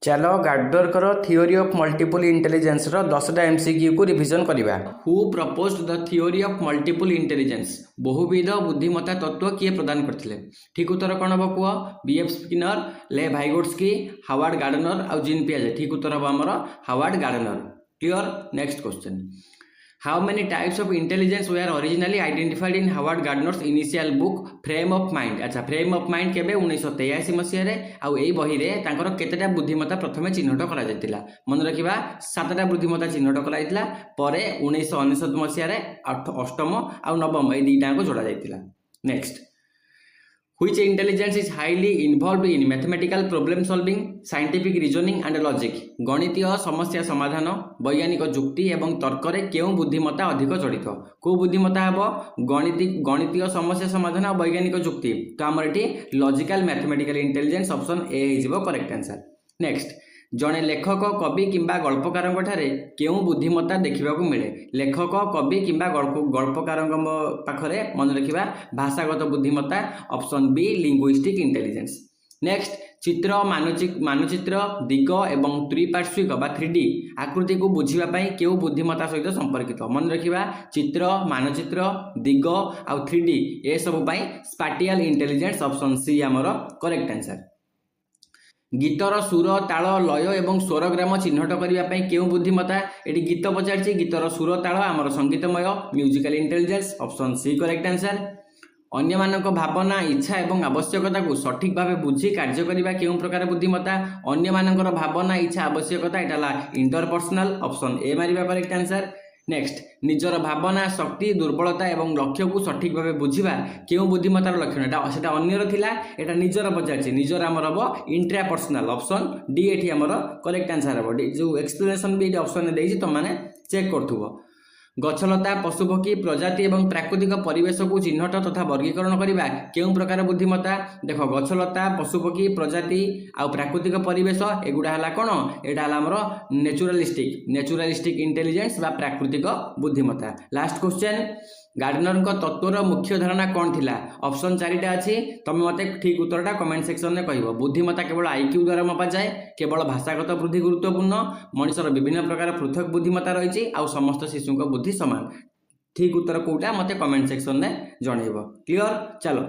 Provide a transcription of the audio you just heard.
चलो Gardner theory of multiple intelligence रो 10टा एमसीक्यू को रिवीजन करिबा। Who proposed the theory of multiple intelligence? बहुविध बुद्धिमत्ता तत्व किए प्रदान करथिले? ठीक उत्तर कोन हबो कुआ? बीएफ स्किनर, ले भाइगोट्स्की, हार्वर्ड गार्डनर और जीन पियाजे। ठीक उत्तर हबो हमर Harvard gardener. Clear? Next question, how many types of intelligence way are originally identified in Harvard Gardner's initial book frame of mind? अच्छा, फ्रेम ऑफ माइंड केबे 1983 मसीह आउ एई बही रे तांकर केतेटा बुद्धिमत्ता प्रथमे चिन्हट करा जायतिला? मन रखिबा 7टा बुद्धिमत्ता चिन्हट करा जायतिला, परे 1999 मसीह रे अष्टम आउ नवम एई दुईटा को जोड़ा जायतिला। Next, which intelligence is highly involved in mathematical problem solving, scientific reasoning and logic? गणितीय समस्या समाधान, वैज्ञानिक जुक्ति एवं तर्क रे केउ बुद्धिमत्ता अधिक जड़ित? को बुद्धिमत्ता हेबो? गणितीय समस्या समाधान और वैज्ञानिक जुक्ति। तो हमर एठी logical mathematical intelligence option A हिजबो करेक्ट आंसर। नेक्स्ट, जड़े लेखक कवि किंबा गल्पकार ठारे केउ बुद्धिमत्ता देखा मिले? लेखक कवि किंबा गल्पकार पाखरे मन रखिबा भाषागत बुद्धिमत्ता, option B linguistic intelligence. Next, चित्र मानचित्र दिग एवं त्रिपार्श्विक बा 3D आकृति को बुझीबा पई केउ बुद्धिमत्ता सहित संपर्कित? मन रखिबा चित्र मानचित्र दिग आ 3D ए सब पई स्पाटियल इंटेलिजेंस, ऑप्शन सी हमर करेक्ट आंसर। गीतर सुर ताल लय एवं स्वरग्राम चिन्हट करने केउ बुद्धिमत्ता? ये गीत पचार गीतर सुर ताल आमर संगीतमय musical intelligence, option C correct answer. अन्य मानक भावना इच्छा एवं आवश्यकता को सठिक भाव बुझी कार्य करने केउ प्रकार बुद्धिमत्ता? अन्य मानकर भावना इच्छा आवश्यकता एटा इंटरपर्सनल, ऑप्शन ए मारिबा करेक्ट आंसर। नेक्स्ट, निजर भावना शक्ति दुर्बलता एवं लक्ष्य को सठिक भाव बुझा केउ बुद्धिमत्तार लक्षण? एटा अन्यर थिला, एटा निजर पचार निजर आमर हम इंट्रापर्सनल, ऑप्शन डी एठी आमर करेक्ट आंसर हम। जो एक्सप्लेनेशन भी ऑप्शन देछि तुम माने चेक करथुबो। गछलता पशुपक्षी प्रजाति एवं प्राकृतिक परिवेश को चिन्हट तथा वर्गीकरण करने केउ प्रकार बुद्धिमत्ता? देख, गछलता पशुपक्षी प्रजाति आ प्राकृतिक परिवेश एगुड़ा है कौन? यहाँ आमर नेचुरालिस्टिक इंटेलिजेंस बा प्राकृतिक बुद्धिमत्ता। लास्ट क्वेश्चन, गार्डनर तत्वर मुख्य धारणा कौन थिला? ऑप्शन 4टा अच्छी, तुम मत ठीक उत्तरटा कमेंट सेक्शन में कह। बुद्धिमत्ता केवल आईक्यू द्वारा मपा जाए, केवल भाषागत वृद्धि गुरुत्वपूर्ण, मनुष्यर विभिन्न प्रकार पृथक बुद्धिमत्ता रही, आ समस्त शिशु बुद्धि सामान। ठीक उत्तर कौटा मत कमेंट सेक्शन में जनइब। क्लियर? चलो।